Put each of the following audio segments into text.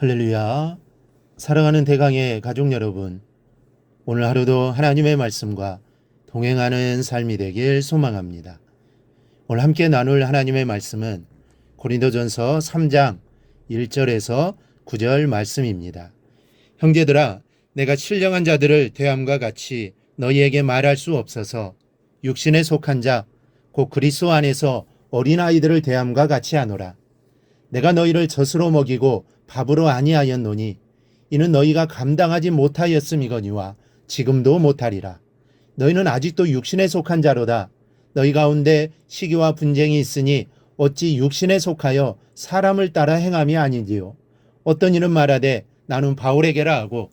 할렐루야. 사랑하는 대강의 가족 여러분, 오늘 하루도 하나님의 말씀과 동행하는 삶이 되길 소망합니다. 오늘 함께 나눌 하나님의 말씀은 고린도전서 3장 1절에서 9절 말씀입니다. 형제들아, 내가 신령한 자들을 대함과 같이 너희에게 말할 수 없어서 육신에 속한 자, 곧 그리스도 안에서 어린아이들을 대함과 같이 하노라. 내가 너희를 젖으로 먹이고 밥으로 아니하였노니 이는 너희가 감당하지 못하였음이거니와 지금도 못하리라. 너희는 아직도 육신에 속한 자로다. 너희 가운데 시기와 분쟁이 있으니 어찌 육신에 속하여 사람을 따라 행함이 아니지요. 어떤 이는 말하되 나는 바울에게라 하고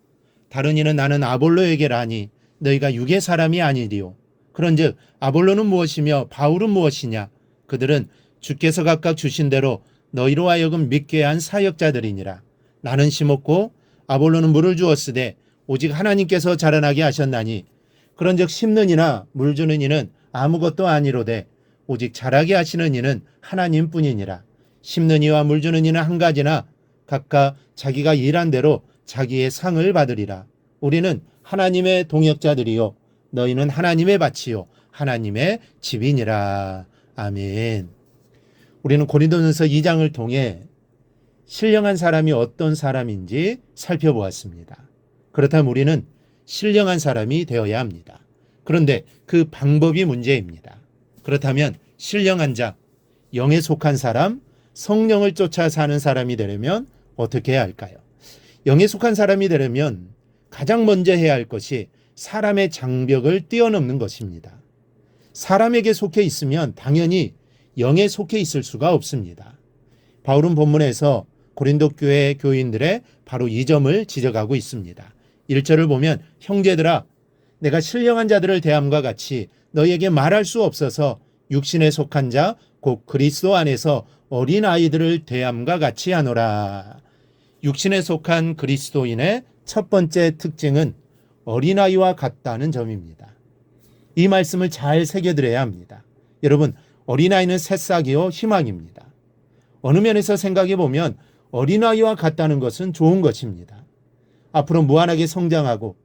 다른 이는 나는 아볼로에게라 하니 너희가 육의 사람이 아니리요. 그런즉 아볼로는 무엇이며 바울은 무엇이냐? 그들은 주께서 각각 주신 대로 너희로 하여금 믿게 한 사역자들이니라. 나는 심었고 아볼로는 물을 주었으되 오직 하나님께서 자라나게 하셨나니 그런즉 심는 이나 물 주는 이는 아무것도 아니로되 오직 자라게 하시는 이는 하나님뿐이니라. 심는 이와 물 주는 이는 한 가지나 각각 자기가 일한 대로 자기의 상을 받으리라. 우리는 하나님의 동역자들이요 너희는 하나님의 밭이요 하나님의 집이니라. 아멘. 우리는 고린도전서 2장을 통해 신령한 사람이 어떤 사람인지 살펴보았습니다. 그렇다면 우리는 신령한 사람이 되어야 합니다. 그런데 그 방법이 문제입니다. 그렇다면 신령한 자, 영에 속한 사람, 성령을 쫓아 사는 사람이 되려면 어떻게 해야 할까요? 영에 속한 사람이 되려면 가장 먼저 해야 할 것이 사람의 장벽을 뛰어넘는 것입니다. 사람에게 속해 있으면 당연히 영에 속해 있을 수가 없습니다. 바울은 본문에서 고린도 교회 교인들의 바로 이 점을 지적하고 있습니다. 1절을 보면 형제들아 내가 신령한 자들을 대함과 같이 너희에게 말할 수 없어서 육신에 속한 자 곧 그리스도 안에서 어린아이들을 대함과 같이 하노라. 육신에 속한 그리스도인의 첫 번째 특징은 어린아이와 같다는 점입니다. 이 말씀을 잘 새겨들어야 합니다. 여러분, 어린아이는 새싹이요 희망입니다. 어느 면에서 생각해 보면 어린아이와 같다는 것은 좋은 것입니다. 앞으로 무한하게 성장하고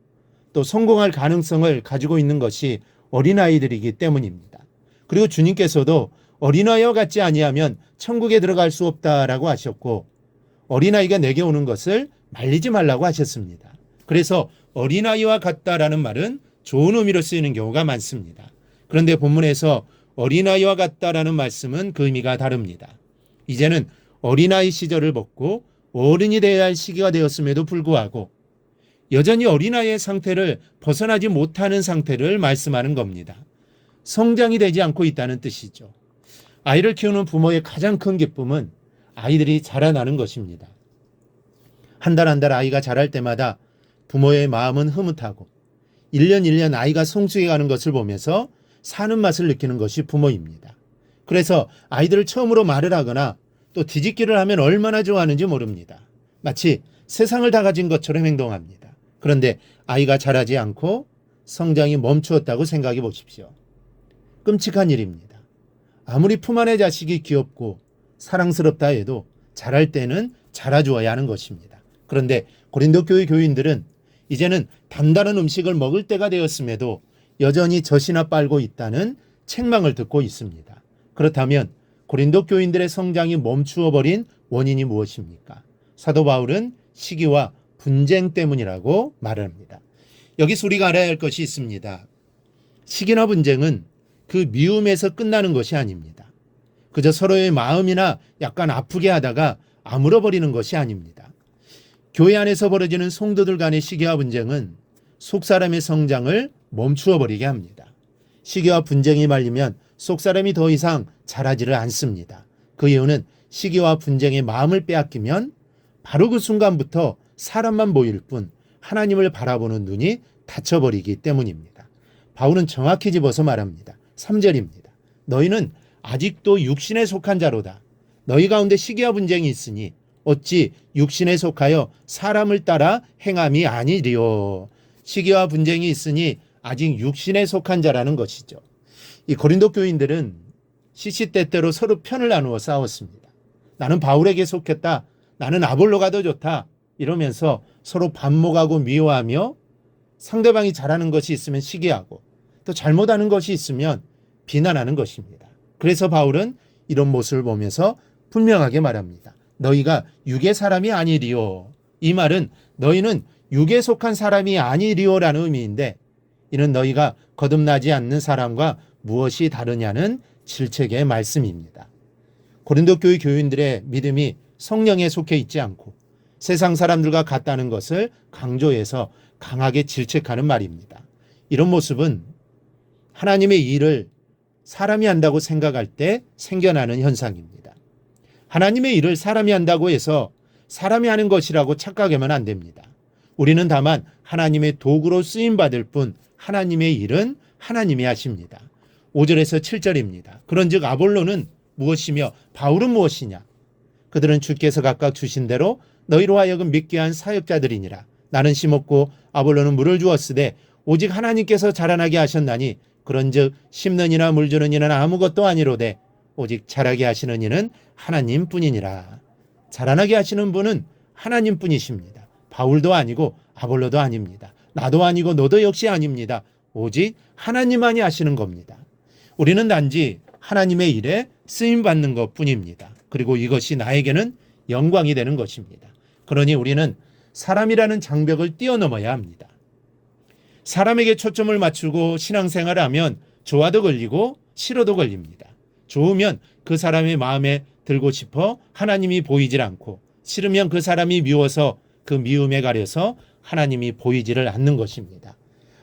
또 성공할 가능성을 가지고 있는 것이 어린아이들이기 때문입니다. 그리고 주님께서도 어린아이와 같지 아니하면 천국에 들어갈 수 없다라고 하셨고 어린아이가 내게 오는 것을 말리지 말라고 하셨습니다. 그래서 어린아이와 같다라는 말은 좋은 의미로 쓰이는 경우가 많습니다. 그런데 본문에서 어린아이와 같다라는 말씀은 그 의미가 다릅니다. 이제는 어린아이 시절을 벗고 어른이 되어야 할 시기가 되었음에도 불구하고 여전히 어린아이의 상태를 벗어나지 못하는 상태를 말씀하는 겁니다. 성장이 되지 않고 있다는 뜻이죠. 아이를 키우는 부모의 가장 큰 기쁨은 아이들이 자라나는 것입니다. 한 달 한 달 아이가 자랄 때마다 부모의 마음은 흐뭇하고 1년 1년 아이가 성숙해가는 것을 보면서 사는 맛을 느끼는 것이 부모입니다. 그래서 아이들을 처음으로 말을 하거나 또 뒤집기를 하면 얼마나 좋아하는지 모릅니다. 마치 세상을 다 가진 것처럼 행동합니다. 그런데 아이가 자라지 않고 성장이 멈추었다고 생각해 보십시오. 끔찍한 일입니다. 아무리 품 안의 자식이 귀엽고 사랑스럽다 해도 자랄 때는 자라주어야 하는 것입니다. 그런데 고린도 교회 교인들은 이제는 단단한 음식을 먹을 때가 되었음에도 여전히 젖이나 빨고 있다는 책망을 듣고 있습니다. 그렇다면 고린도 교인들의 성장이 멈추어 버린 원인이 무엇입니까? 사도 바울은 시기와 분쟁 때문이라고 말을 합니다. 여기서 우리가 알아야 할 것이 있습니다. 시기나 분쟁은 그 미움에서 끝나는 것이 아닙니다. 그저 서로의 마음이나 약간 아프게 하다가 아물어버리는 것이 아닙니다. 교회 안에서 벌어지는 성도들 간의 시기와 분쟁은 속사람의 성장을 멈추어 버리게 합니다. 시기와 분쟁이 말리면 속사람이 더 이상 자라지를 않습니다. 그 이유는 시기와 분쟁의 마음을 빼앗기면 바로 그 순간부터 사람만 보일 뿐 하나님을 바라보는 눈이 닫혀버리기 때문입니다. 바울은 정확히 집어서 말합니다. 3절입니다. 너희는 아직도 육신에 속한 자로다. 너희 가운데 시기와 분쟁이 있으니 어찌 육신에 속하여 사람을 따라 행함이 아니리요. 시기와 분쟁이 있으니 아직 육신에 속한 자라는 것이죠. 이 고린도 교인들은 시시때때로 서로 편을 나누어 싸웠습니다. 나는 바울에게 속했다. 나는 아볼로가 더 좋다. 이러면서 서로 반목하고 미워하며 상대방이 잘하는 것이 있으면 시기하고 또 잘못하는 것이 있으면 비난하는 것입니다. 그래서 바울은 이런 모습을 보면서 분명하게 말합니다. 너희가 육의 사람이 아니리오. 이 말은 너희는 육에 속한 사람이 아니리오라는 의미인데 이는 너희가 거듭나지 않는 사람과 무엇이 다르냐는 질책의 말씀입니다. 고린도 교회 교인들의 믿음이 성령에 속해 있지 않고 세상 사람들과 같다는 것을 강조해서 강하게 질책하는 말입니다. 이런 모습은 하나님의 일을 사람이 한다고 생각할 때 생겨나는 현상입니다. 하나님의 일을 사람이 한다고 해서 사람이 하는 것이라고 착각하면 안 됩니다. 우리는 다만 하나님의 도구로 쓰임받을 뿐 하나님의 일은 하나님이 하십니다. 5절에서 7절입니다. 그런즉 아볼로는 무엇이며 바울은 무엇이냐? 그들은 주께서 각각 주신 대로 너희로 하여금 믿게 한 사역자들이니라. 나는 심었고 아볼로는 물을 주었으되 오직 하나님께서 자라나게 하셨나니 그런즉 심는 이나 물 주는 이는 아무것도 아니로되 오직 자라게 하시는 이는 하나님뿐이니라. 자라나게 하시는 분은 하나님뿐이십니다. 바울도 아니고 아볼로도 아닙니다. 나도 아니고 너도 역시 아닙니다. 오직 하나님만이 하시는 겁니다. 우리는 단지 하나님의 일에 쓰임받는 것뿐입니다. 그리고 이것이 나에게는 영광이 되는 것입니다. 그러니 우리는 사람이라는 장벽을 뛰어넘어야 합니다. 사람에게 초점을 맞추고 신앙생활을 하면 좋아도 걸리고 싫어도 걸립니다. 좋으면 그 사람의 마음에 들고 싶어 하나님이 보이질 않고 싫으면 그 사람이 미워서 그 미움에 가려서 하나님이 보이지를 않는 것입니다.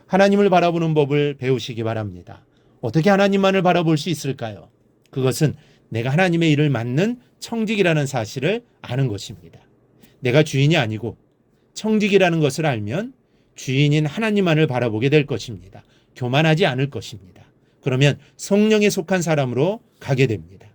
하나님을 바라보는 법을 배우시기 바랍니다. 어떻게 하나님만을 바라볼 수 있을까요? 그것은 내가 하나님의 일을 맡는 청직이라는 사실을 아는 것입니다. 내가 주인이 아니고 청직이라는 것을 알면 주인인 하나님만을 바라보게 될 것입니다. 교만하지 않을 것입니다. 그러면 성령에 속한 사람으로 가게 됩니다.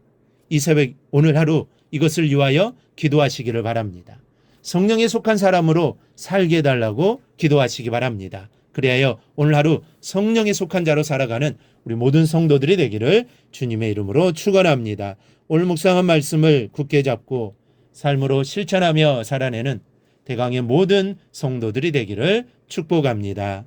이 새벽 오늘 하루 이것을 위하여 기도하시기를 바랍니다. 성령에 속한 사람으로 살게 해달라고 기도하시기 바랍니다. 그리하여 오늘 하루 성령에 속한 자로 살아가는 우리 모든 성도들이 되기를 주님의 이름으로 축원합니다. 오늘 묵상한 말씀을 굳게 잡고 삶으로 실천하며 살아내는 대강의 모든 성도들이 되기를 축복합니다.